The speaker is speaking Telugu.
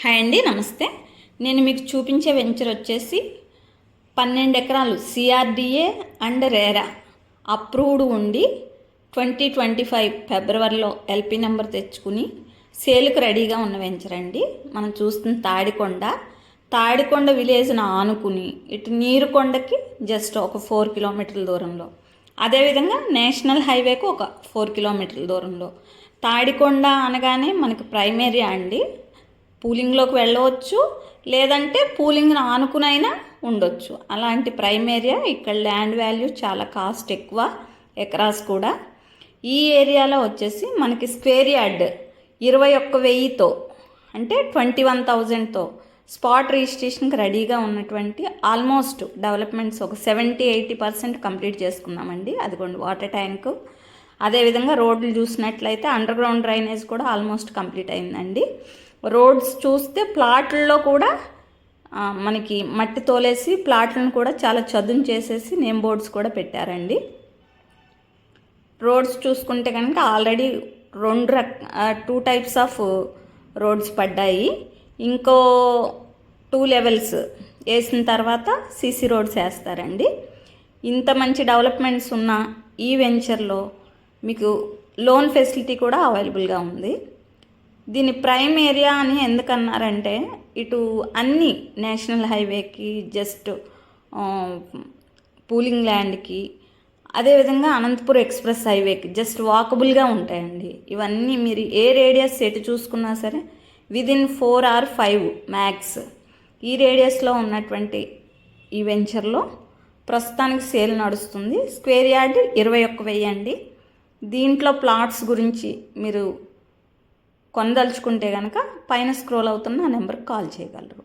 హాయ్ అండి, నమస్తే. నేను మీకు చూపించే వెంచర్ వచ్చేసి 12 ఎకరాలు సిఆర్డిఏ అండ్ రేరా అప్రూవ్డ్ ఉండి 2025 ఫిబ్రవరిలో ఎల్పి నెంబర్ తెచ్చుకుని సేల్కి రెడీగా ఉన్న వెంచర్ అండి. మనం చూస్తున్న తాడికొండ విలేజ్ను ఆనుకుని ఇటు నీరుకొండకి జస్ట్ ఒక 4 కిలోమీటర్ల దూరంలో, అదేవిధంగా నేషనల్ హైవేకు ఒక 4 కిలోమీటర్ల దూరంలో. తాడికొండ అనగానే మనకి ప్రైమ్ ఏరియా అండి. పూలింగ్లోకి వెళ్ళవచ్చు, లేదంటే పూలింగ్ను ఆనుకునైనా ఉండొచ్చు. అలాంటి ప్రైమ్ ఏరియా. ఇక్కడ ల్యాండ్ వాల్యూ చాలా కాస్ట్ ఎక్కువ, ఎకరాస్ కూడా. ఈ ఏరియాలో వచ్చేసి మనకి స్క్వేర్ యార్డ్ 21,000తో అంటే 21,000తో స్పాట్ రిజిస్ట్రేషన్కి రెడీగా ఉన్నటువంటి ఆల్మోస్ట్ డెవలప్మెంట్స్ ఒక 70-80% కంప్లీట్ చేసుకున్నామండి. అదిగోండి వాటర్ ట్యాంకు. అదేవిధంగా రోడ్లు చూసినట్లయితే అండర్ గ్రౌండ్ డ్రైనేజ్ కూడా ఆల్మోస్ట్ కంప్లీట్ అయిందండి. రోడ్స్ చూస్తే ప్లాట్లలో కూడా మనకి మట్టి తోలేసి ప్లాట్లను కూడా చాలా చదును చేసేసి నేమ్ బోర్డ్స్ కూడా పెట్టారండి. రోడ్స్ చూసుకుంటే కనుక ఆల్రెడీ 2 టైప్స్ ఆఫ్ రోడ్స్ పడ్డాయి. ఇంకో 2 లెవెల్స్ వేసిన తర్వాత సీసీ రోడ్స్ వేస్తారండి. ఇంత మంచి డెవలప్మెంట్స్ ఉన్న ఈ వెంచర్లో మీకు లోన్ ఫెసిలిటీ కూడా అవైలబుల్గా ఉంది. దీని ప్రైమ్ ఏరియా అని ఎందుకన్నారంటే ఇటు అన్ని నేషనల్ హైవేకి, జస్ట్ పూలింగ్ ల్యాండ్కి, అదేవిధంగా అనంతపూర్ ఎక్స్ప్రెస్ హైవేకి జస్ట్ వాకబుల్గా ఉంటాయండి. ఇవన్నీ మీరు ఏ రేడియస్ ఎటు చూసుకున్నా సరే విదిన్ 4 or 5 మ్యాక్స్ ఈ రేడియస్లో ఉన్నటువంటి ఈ వెంచర్లో ప్రస్తుతానికి సేల్ నడుస్తుంది. స్క్వేర్ యార్డ్ 21,000 అండి. దీంట్లో ప్లాట్స్ గురించి మీరు కొనదలుచుకుంటే కనుక పైన స్క్రోల్ అవుతున్న నెంబర్కి కాల్ చేయగలరు.